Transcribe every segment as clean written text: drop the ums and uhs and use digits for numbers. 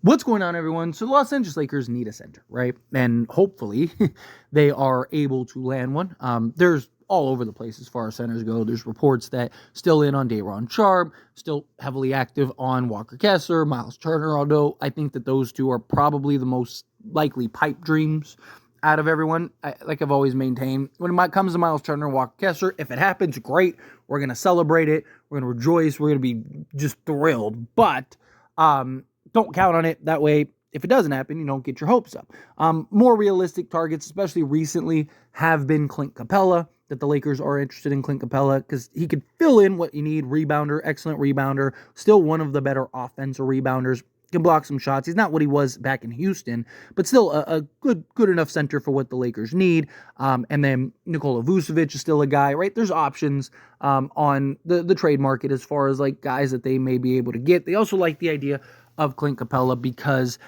What's going on, everyone? So the Los Angeles Lakers need a center, right? And hopefully they are able to land one. There's all over the place as far as centers go. There's reports that still in on Day'Ron Sharpe, still heavily active on Walker Kessler, Miles Turner, although I think that those two are probably the most likely pipe dreams out of everyone. Like I've always maintained, when it comes to Miles Turner, Walker Kessler, if it happens, great. We're going to celebrate it. We're going to rejoice. We're going to be just thrilled. But don't count on it. That way, if it doesn't happen, you don't get your hopes up. More realistic targets, especially recently, have been Clint Capella, that the Lakers are interested in Clint Capella because he could fill in what you need. Rebounder, excellent rebounder, still one of the better offensive rebounders. Can block some shots. He's not what he was back in Houston, but still a good enough center for what the Lakers need. And then Nikola Vucevic is still a guy, right? There's options on the trade market as far as like guys that they may be able to get. They also like the idea of Clint Capella because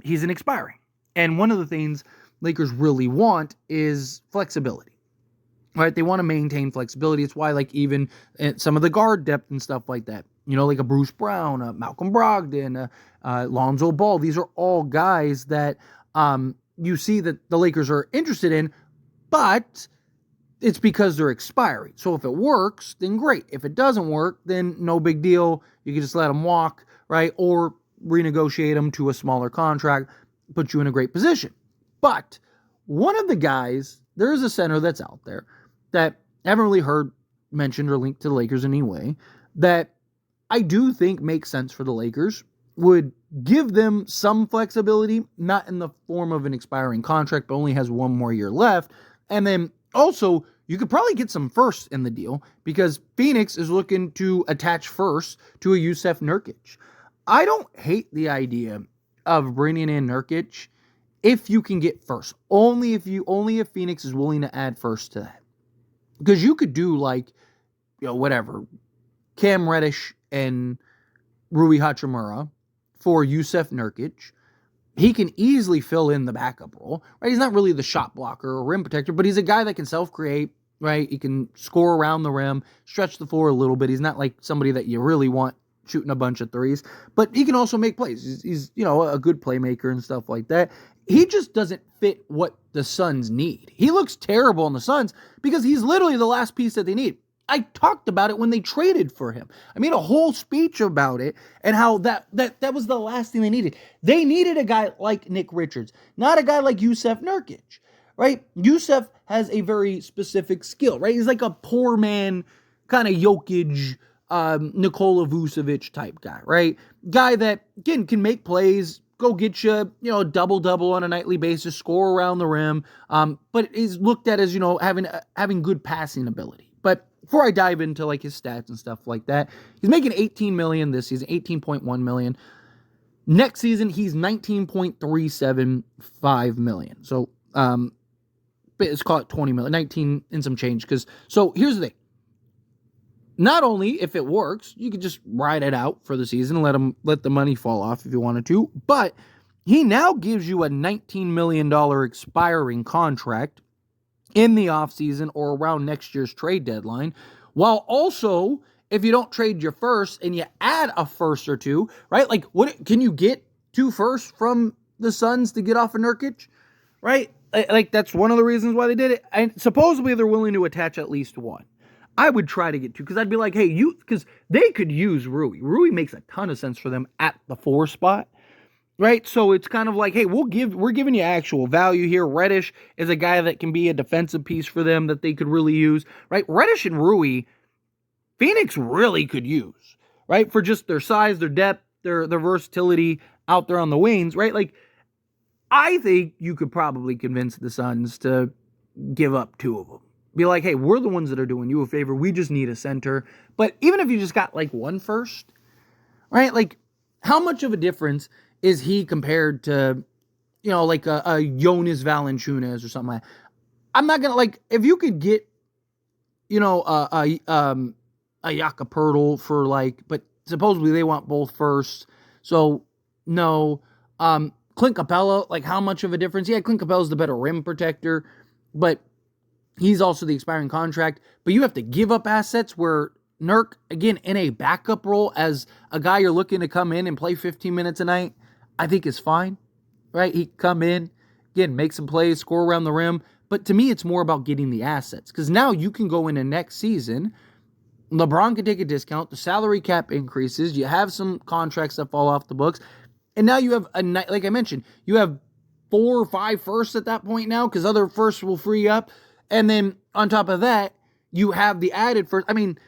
he's an expiring. And one of the things Lakers really want is flexibility. Right? They want to maintain flexibility. It's why like even some of the guard depth and stuff like that, you know, like a Bruce Brown, a Malcolm Brogdon, Lonzo Ball, these are all guys that you see that the Lakers are interested in, but it's because they're expiring. So if it works, then great. If it doesn't work, then no big deal. You can just let them walk, right? Or renegotiate them to a smaller contract, put you in a great position. But one of the guys, there is a center that's out there that I haven't really heard mentioned or linked to the Lakers in any way, that I do think makes sense for the Lakers, would give them some flexibility, not in the form of an expiring contract, but only has one more year left. And then also, you could probably get some firsts in the deal because Phoenix is looking to attach first to a Jusuf Nurkic. I don't hate the idea of bringing in Nurkic if you can get first. Only if Phoenix is willing to add first to that. Because you could do like, you know, whatever, Cam Reddish and Rui Hachimura for Yusuf Nurkic. He can easily fill in the backup role, right? He's not really the shot blocker or rim protector, but he's a guy that can self-create, right? He can score around the rim, stretch the floor a little bit. He's not like somebody that you really want shooting a bunch of threes, but he can also make plays. He's you know, a good playmaker and stuff like that. He just doesn't fit what the Suns need. He looks terrible on the Suns because he's literally the last piece that they need. I talked about it when they traded for him. I made a whole speech about it and how that was the last thing they needed. They needed a guy like Nick Richards, not a guy like Jusuf Nurkic, right? Jusuf has a very specific skill, right? He's like a poor man, kind of Jokic, Nikola Vucevic type guy, right? Guy that, again, can make plays, go get you, you know, a double-double on a nightly basis, score around the rim, but is looked at as, you know, having good passing ability. But before I dive into like his stats and stuff like that, he's making $18 million this season, $18.1 million. Next season, he's $19.375 million. So, let's call it $20 million, 19 and some change. So here's the thing. Not only if it works, you could just ride it out for the season and let the money fall off if you wanted to, but he now gives you a $19 million expiring contract in the offseason or around next year's trade deadline, while also, if you don't trade your first and you add a first or two, right? Like, what can you get 2 firsts from the Suns to get off of Nurkic, right? Like, that's one of the reasons why they did it. And supposedly they're willing to attach at least one. I would try to get 2 because I'd be like, hey, because they could use Rui. Rui makes a ton of sense for them at the 4 spot, right? So it's kind of like, hey, we're giving you actual value here. Reddish is a guy that can be a defensive piece for them that they could really use, right? Reddish and Rui, Phoenix really could use, right? For just their size, their depth, their versatility out there on the wings, right? Like, I think you could probably convince the Suns to give up 2 of them. Be like, hey, we're the ones that are doing you a favor. We just need a center. But even if you just got like 1 first, right? Like, how much of a difference is he compared to, you know, like a Jonas Valanciunas or something like that? I'm not going to, like, if you could get, you know, a Jakob Poeltl for like, but supposedly they want both firsts. So, no. Clint Capella, like, how much of a difference? Yeah, Clint Capella's the better rim protector, but he's also the expiring contract, but you have to give up assets where Nurk, again, in a backup role as a guy you're looking to come in and play 15 minutes a night. I think is fine, right? He can come in, again, make some plays, score around the rim. But to me, it's more about getting the assets. Because now you can go into next season. LeBron can take a discount. The salary cap increases. You have some contracts that fall off the books. And now you have, like I mentioned, you have 4 or 5 firsts at that point now because other firsts will free up. And then on top of that, you have the added first. I mean,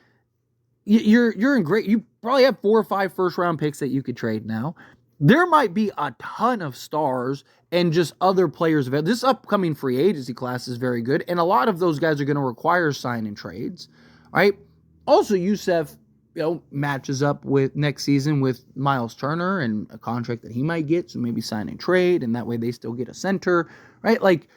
you're in great. You probably have 4 or 5 first round picks that you could trade now. There might be a ton of stars and just other players. This upcoming free agency class is very good. And a lot of those guys are going to require sign and trades, right? Also, Yusuf, matches up with next season with Miles Turner and a contract that he might get. So maybe sign and trade. And that way they still get a center, right? Like,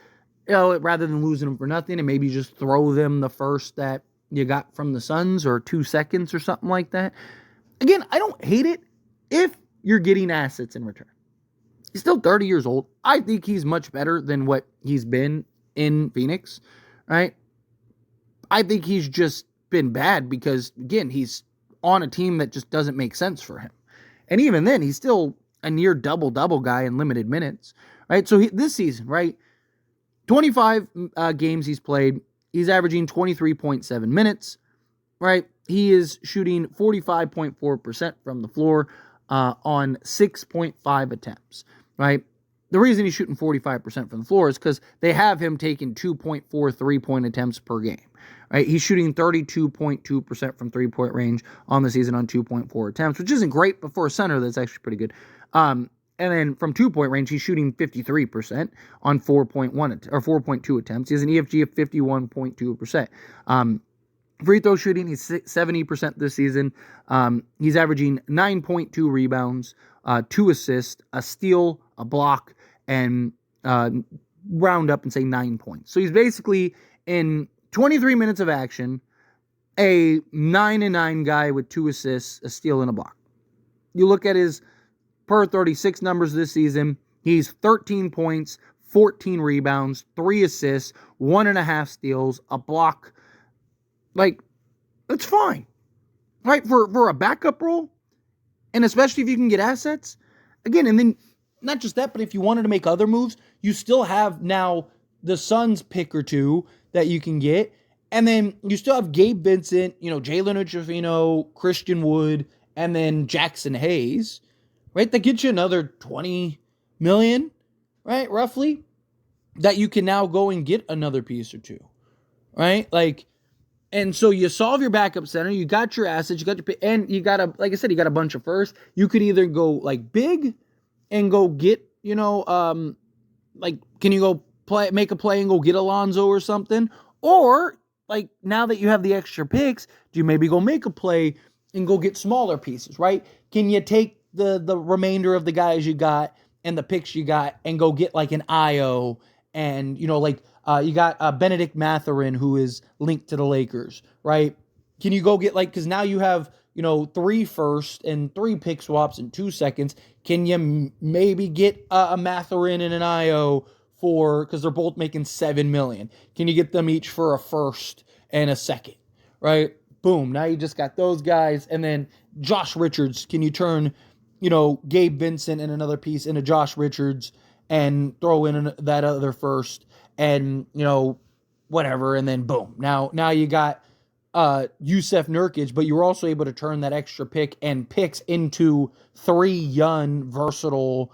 rather than losing them for nothing and maybe just throw them the first that you got from the Suns or 2 seconds or something like that. Again, I don't hate it if you're getting assets in return. He's still 30 years old. I think he's much better than what he's been in Phoenix, right? I think he's just been bad because, again, he's on a team that just doesn't make sense for him. And even then, he's still a near double-double guy in limited minutes, right? So this season, right, 25 games he's played, he's averaging 23.7 minutes, right? He is shooting 45.4% from the floor on 6.5 attempts, right? The reason he's shooting 45% from the floor is because they have him taking 2.4 3-point attempts per game, right? He's shooting 32.2% from 3-point range on the season on 2.4 attempts, which isn't great, but for a center, that's actually pretty good. And then from 2-point range, he's shooting 53% on 4.2 attempts. He has an EFG of 51.2%. Free throw shooting, he's 70% this season. He's averaging 9.2 rebounds, 2 assists, a steal, a block, and round up and say 9 points. So he's basically in 23 minutes of action, a 9-9 guy with 2 assists, a steal, and a block. You look at his per 36 numbers this season, he's 13 points, 14 rebounds, 3 assists, 1.5 steals, a block. Like, that's fine, right? For a backup role, and especially if you can get assets. Again, and then not just that, but if you wanted to make other moves, you still have now the Suns pick or 2 that you can get. And then you still have Gabe Vincent, Jalen Ochocinco, Christian Wood, and then Jackson Hayes, right? That gets you another $20 million, right? Roughly, that you can now go and get another piece or 2, right? Like, and so you solve your backup center, you got your assets, and you got like I said, you got a bunch of firsts. You could either go like big and go get, can you go make a play and go get Alonzo or something? Or like now that you have the extra picks, do you maybe go make a play and go get smaller pieces, right? Can you take the remainder of the guys you got and the picks you got and go get like an Io and, you got Benedict Mathurin, who is linked to the Lakers, right? Can you go get because now you have, 3 firsts and 3 pick swaps in 2 seconds. Can you maybe get a Mathurin and an Io because they're both making $7 million? Can you get them each for a first and a second, right? Boom. Now you just got those guys. And then Josh Richards, can you turn, Gabe Vincent and another piece into Josh Richards and throw in that other first and, whatever. And then boom. Now you got Jusuf Nurkic, but you were also able to turn that extra pick and picks into 3 young, versatile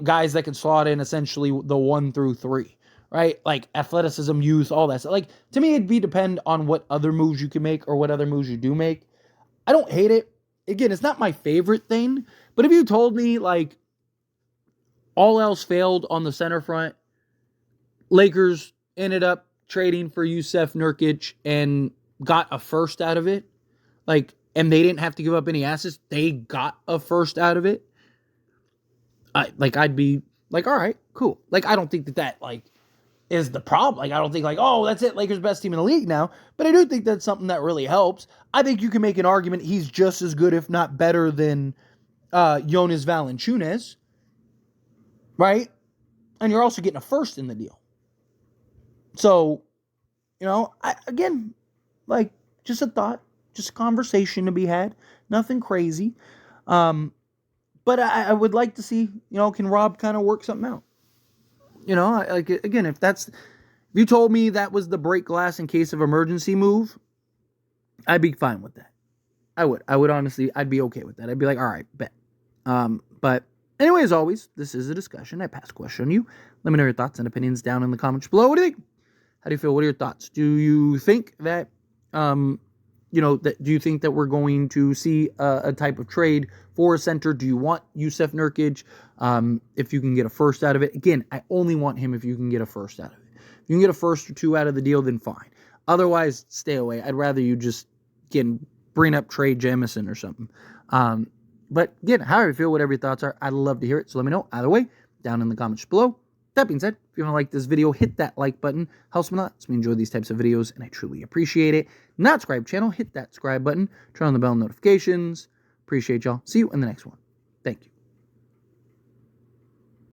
guys that can slot in essentially the 1 through 3, right? Like athleticism, youth, all that stuff. Like, to me, it'd depend on what other moves you can make or what other moves you do make. I don't hate it. Again, it's not my favorite thing, but if you told me all else failed on the center front, Lakers ended up trading for Jusuf Nurkic and got a first out of it, and they didn't have to give up any assets. They got a first out of it. I'd be like, all right, cool. I don't think that is the problem. I don't think oh, that's it, Lakers best team in the league now. But I do think that's something that really helps. I think you can make an argument he's just as good, if not better, than Jonas Valanciunas, right? And you're also getting a first in the deal. So, just a thought, just a conversation to be had. Nothing crazy. But I would like to see, can Rob kind of work something out? Like, again, if you told me that was the break glass in case of emergency move, I'd be fine with that. I would honestly, I'd be okay with that. I'd be like, all right, bet. But anyway, as always, this is a discussion. I pass question on you. Let me know your thoughts and opinions down in the comments below. What do you think? How do you feel? What are your thoughts? Do you think that, do you think that we're going to see a type of trade for a center? Do you want Jusuf Nurkic? If you can get a first out of it. Again, I only want him if you can get a first out of it. If you can get a first or two out of the deal, then fine. Otherwise, stay away. I'd rather you just, bring up Trey Jamison or something. But again, how do you feel? Whatever your thoughts are, I'd love to hear it. So let me know either way down in the comments below. That being said, if you want to like this video, hit that like button. Helps me a lot. Lets me enjoy these types of videos, and I truly appreciate it. Not subscribe channel, hit that subscribe button. Turn on the bell notifications. Appreciate y'all. See you in the next one. Thank you.